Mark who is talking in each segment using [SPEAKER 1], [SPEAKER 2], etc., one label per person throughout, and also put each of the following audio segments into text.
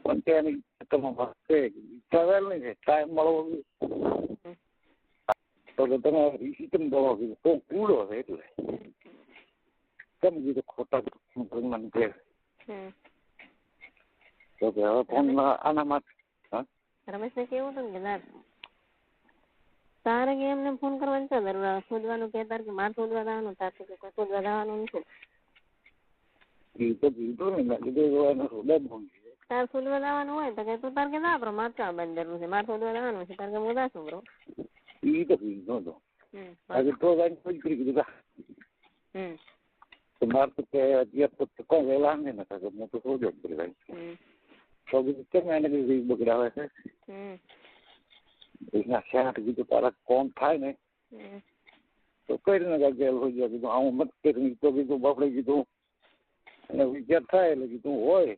[SPEAKER 1] પણ તેની ટ્રાવેલ નહીં છે ટાઈમ મળવો તો તમે રિસીટમ બોલો કીધું તો કૂડો છે એટલે કેમ કીધું ખોટા મને કે તો કે હવે ફોન આના માટે
[SPEAKER 2] રમેશને કેવું હતું કે તારે કે એમને ફોન કરવાનો છે શોધવાનું કે તારે કે મારે શોધવા જવાનું તારે કે કોઈ શોધવા જવાનું નથી
[SPEAKER 1] તો કીધું ને મેં કીધું શોધા ફોન
[SPEAKER 2] તારે શોધવા જવાનું હોય તો કે તું તાર કે ના મારે ચા બંધ કરવું છે મારે શોધવા જવાનું છે તારે કે હું દાશું બ્રો
[SPEAKER 1] એ તો કીધું તો આજે તો કોઈ કરી કીધું તો મારે તો કે અત્યારે તો કોઈ વહેલા ને નતા કે હું તો શોધ્યો જ કરી તો કીધું કેમ એને કીધું બગડાવે છે એના શેઠ કીધું તારા કોમ થાય ને તો કઈ રીતના જેલ હોય ગયા કીધું આવું મત કરી તો કીધું બાપડે કીધું અને વિચાર થાય એટલે કીધું હોય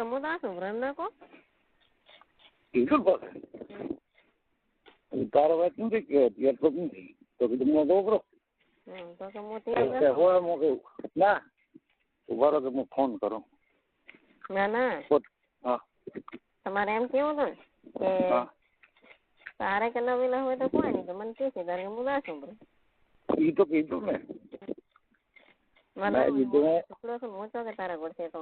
[SPEAKER 2] હું દાશું બ્રો એમ નાખો
[SPEAKER 1] કીધું તારો વાત નથી કે અત્યારે તો નથી તો કીધું હું છોકરો હોય હું ના ઉભા કે હું ફોન કરું
[SPEAKER 2] ના ના
[SPEAKER 1] હા
[SPEAKER 2] તમારે એમ કેવું હતું કે તારે કે નવીલા હોય તો કોઈ નહીં તો મને કે છે તારે હું દાશું બ્રો
[SPEAKER 1] એ તો કીધું ને
[SPEAKER 2] મોટો કે તારા પડશે તો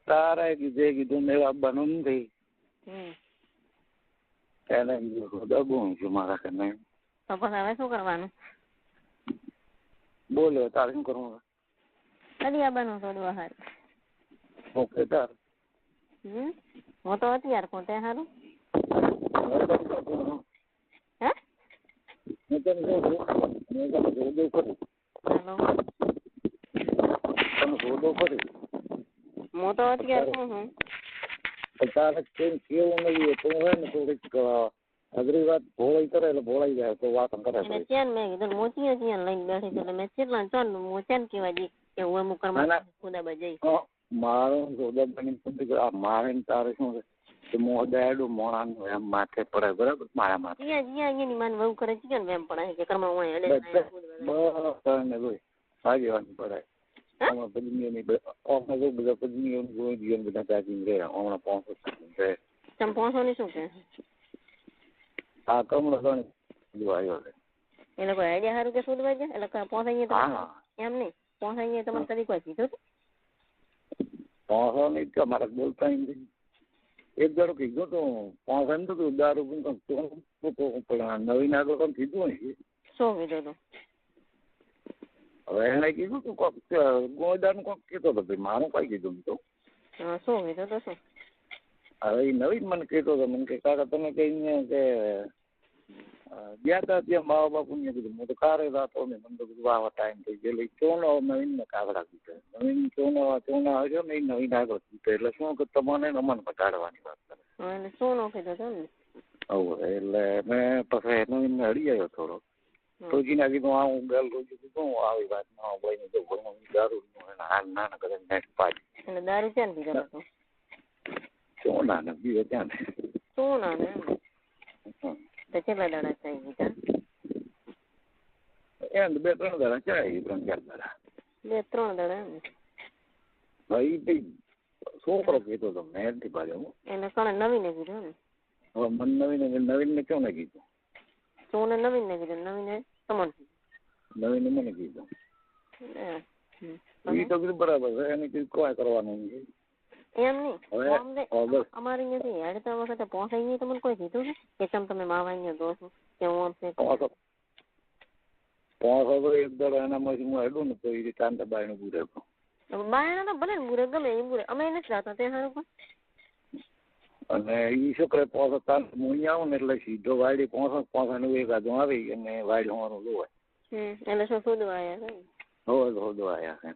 [SPEAKER 1] તારે કીધું મેં આપવાનું નથી એને કીધું દબું છું મારા કે નહીં
[SPEAKER 2] તો પછી હવે શું કરવાનું
[SPEAKER 1] બોલે તારે શું કરવું
[SPEAKER 2] કદી આવવાનું શોધવા સારું
[SPEAKER 1] ઓકે તાર
[SPEAKER 2] હું તો અત્યારે પોતે સારું હે
[SPEAKER 1] હું તને શોધો ખરી તમે શોધો ખરી
[SPEAKER 2] હું તો અત્યારે શું હું
[SPEAKER 1] તારે કેવું નહીં તો હોય ને થોડીક અઘરી વાત ભોળાઈ કરે એટલે ભોળાઈ જાય તો વાત કરે
[SPEAKER 2] મેં કીધું મોચી ચેન લઈને બેઠી છે એટલે મેં કેટલા ચાલ હું ચેન કેવા જઈ કે હું અમુક ખુદાબા જઈ
[SPEAKER 1] મારો સોદા મારે તારે શું છે મોડાડું મોણાનું એમ માથે પડે બરાબર મારા માથે
[SPEAKER 2] એની માન બહુ કરે છે ને એમ પડે કે કર્મ હોય
[SPEAKER 1] બસ સારી વાત પડે હમણાં પદ્મીઓની બધા પદ્મીઓની ગોઈ જીવન બધા ચાચી રહ્યા હમણાં 500
[SPEAKER 2] તમે 500 ની શું કે
[SPEAKER 1] હા કમળો ગણ આવ્યો છે
[SPEAKER 2] એ લોકો આઈડિયા સારું કે શોધવા જાય એટલે પહોંચાઈએ તો એમ નહીં પહોંચાઈએ તમને કદી કોઈ કીધું
[SPEAKER 1] 500 નહીં તો મારે બોલતા એક દાડો કીધું તો 500 એમ તો દારૂ પણ નવીન આગળ પણ કીધું ને
[SPEAKER 2] શું કીધું હતું
[SPEAKER 1] હવે એને કીધું તું કોક ગોદાનું કોક કહેતો હતો ભાઈ મારું કઈ કીધું તો
[SPEAKER 2] શું કીધું તો શું
[SPEAKER 1] હવે એ નવીન મને કહેતો હતો મને કે કાકા તમે કહીને કે ગયા હતા ત્યાં મા બાપુ ને કીધું હું તો કારે રાતો ને મને તો કીધું વાહ ટાઈમ થઈ ગયો એટલે ચોનો નવીન ને કાગડા કીધું નવીન ચોનો આવ્યો ને એ નવીન આગળ કીધું એટલે શું કે તમારે અમન પટાડવાની વાત કરે
[SPEAKER 2] સોનો કીધું હતો ને
[SPEAKER 1] એટલે મેં પછી નવીન ને હળી આવ્યો થોડો રોજીના કીધું હું ગેલ રોજી કીધું આવી વાત ના ભાઈ ને તો દારૂ હાલ નાના કરે નેટ પાડી
[SPEAKER 2] એટલે દારૂ ક્યાં પીધો હતો
[SPEAKER 1] સોના ને પીવે ત્યાં ને
[SPEAKER 2] સોના ને તો કેટલા દાડા થઈ ગયા
[SPEAKER 1] એમ 2-3 દાડા ચાય 3-4 દાડા
[SPEAKER 2] 2-3 દાડા એમ
[SPEAKER 1] ભાઈ ભાઈ છોકરો કીધો તો મેં નથી પાડ્યો
[SPEAKER 2] એને કણે નવીને કીધું ને
[SPEAKER 1] હવે મને નવીન ને કેમ ને કીધું
[SPEAKER 2] સોને નવીન ને કીધું નવીને તમને
[SPEAKER 1] નવીને મને કીધું એ તો કીધું બરાબર છે એને કીધું કોઈ કરવાનું નથી
[SPEAKER 2] એમ નહીં અમારે અહીંયાથી હેડ તો વખતે પહોંચાઈ નહીં તમને કોઈ કીધું કે તમે માવા અહીંયા દો છો કે હું આમ
[SPEAKER 1] પહોંચો એક દર એનામાંથી હું હેડું ને તો એ રીતે આંતર બાયનું બુરે
[SPEAKER 2] બાયનો તો ભલે બુરે ગમે એ બુરે અમે નથી જતા તે સારું પણ
[SPEAKER 1] અને એ છોકરે પહોંચો તાર હું અહીંયા આવું ને એટલે સીધો વાડી પહોંચવાનું એક આધું આવી અને વાડી હોવાનું જોવાય
[SPEAKER 2] એટલે શું શોધવા આવ્યા
[SPEAKER 1] હોય શોધવા આવ્યા છે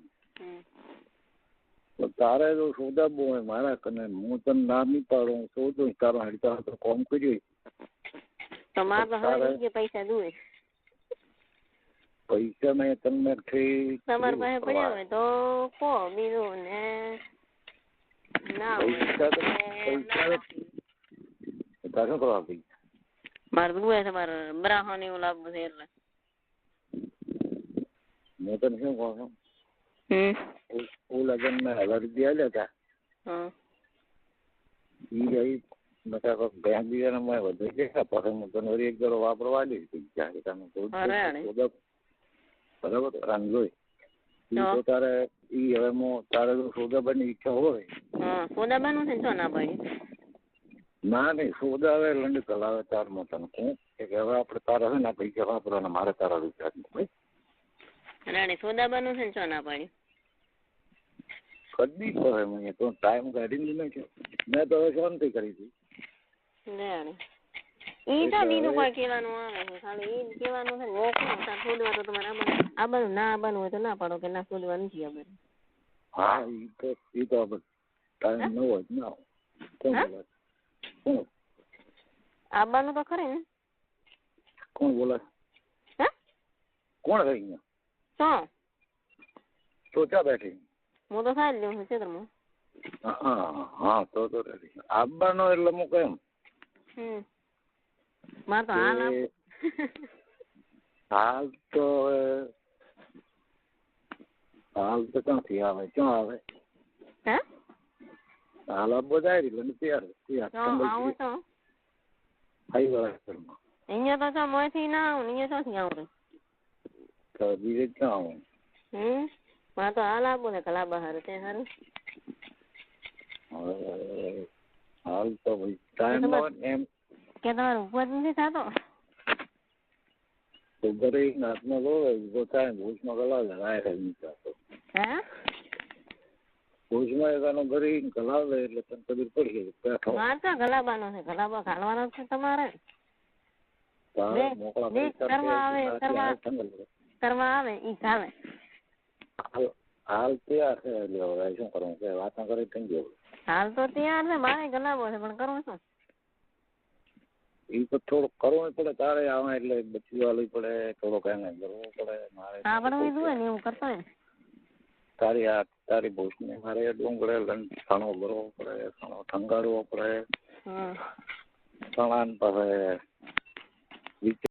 [SPEAKER 1] તો તારે તો સોદા બહુ હોય મારા કને હું તને ના નહીં પાડું શોધું તારો હાડતા તો કોમ કર્યું
[SPEAKER 2] તમારે પૈસા દુએ
[SPEAKER 1] પૈસા મેં તમને
[SPEAKER 2] તમારી પાસે પડ્યા હોય તો કહો બીજું ને ના
[SPEAKER 1] પૈસા શું કરવા ભાઈ
[SPEAKER 2] મારે દુએ છે મારે બ્રાહ્મણ એવું લાવવું છે એટલે
[SPEAKER 1] મેં તને શું કહું છું લગ્નમાં 1000 રૂપિયા આલ્યા હતા. ઈ ગઈ મતલબ બેંક બીજાને મેં વધુ છે પછી હું તને વળી એક દરો વાપરવા દઈશ ત્યારે તમે બરાબર રામ જોઈ તો તારે ઈ હવે તારે જો સોદાબાની ઈચ્છા હોય
[SPEAKER 2] સોદાબાનું છે શું ના પાડી
[SPEAKER 1] ના નહીં સોદા હવે લંડ કલાવે તારમાં તને કહું કે હવે આપણે તારા છે ને પૈસા વાપરવાના મારે તારા વિચાર ભાઈ
[SPEAKER 2] રાણી સોદાબાનું છે શું ના પાડી
[SPEAKER 1] કદી કહે મને તો ટાઈમ કાઢીને નહીં છે મેં તો હવે શાંતિ કરી હતી
[SPEAKER 2] ઈ તો બીજું કોઈ કહેવાનું આવે છે ખાલી ઈ કહેવાનું છે મોકલો સોદવા તો તમારે આબાનું ના આબાનું હોય તો ના પાડો કે ના સોદવા નથી આબાનું
[SPEAKER 1] હા ઈ તો ટાઈમ ન હોય ના કોણ બોલાય કોણ
[SPEAKER 2] આબાનું તો ખરે ને
[SPEAKER 1] કોણ બોલાય કોણ રહી અહીંયા
[SPEAKER 2] શું
[SPEAKER 1] તો ક્યાં બેઠી
[SPEAKER 2] હું તો ખાઈ લઉં છું ક્ષેત્રમાં
[SPEAKER 1] હા તો રેડી આવવાનો એટલે હું કેમ
[SPEAKER 2] મારે તો
[SPEAKER 1] હાલ તો ક્યાંથી આવે ક્યાં આવે હાલ આપવો જાય એટલે
[SPEAKER 2] આવું તો અહીંયા તો છો મોયથી ના આવું અહીંયા ચોથી આવું
[SPEAKER 1] તો બીજે ક્યાં આવું
[SPEAKER 2] મારે તો હાલ આપવું ને કલા બહાર તે સારું
[SPEAKER 1] હાલ તો ભાઈ ટાઈમ એમ
[SPEAKER 2] કે તમારે ઉપવાસ નથી થતો
[SPEAKER 1] તો ઘરે હાથમાં ઉભો થાય ભૂસમાં કલાવ લે ભૂસમાં એકાનો ઘરે કલાવ લે એટલે તને ખબર પડી ગઈ બેઠો
[SPEAKER 2] મારે તો ગલાબાનો છે ગલાબા ખાલવાનો છે તમારે કરવા આવે ઈ ચાલે
[SPEAKER 1] હાલ તૈયાર છે એટલે હવે શું કરવું કે વાત કરી થઈ ગયો
[SPEAKER 2] હાલ તો તૈયાર છે મારે ગલાબો છે પણ કરવું શું
[SPEAKER 1] એ તો થોડુંક કરવું પડે તારે આવે એટલે બચી વાળવી પડે થોડોક એને કરવું પડે મારે
[SPEAKER 2] આવડવું જોઈએ ને એવું કરતો હોય
[SPEAKER 1] તારી ભૂસને મારે ડુંગળે સણો ભરવો પડે સણો ઠંગાડવો પડે સણાન પાસે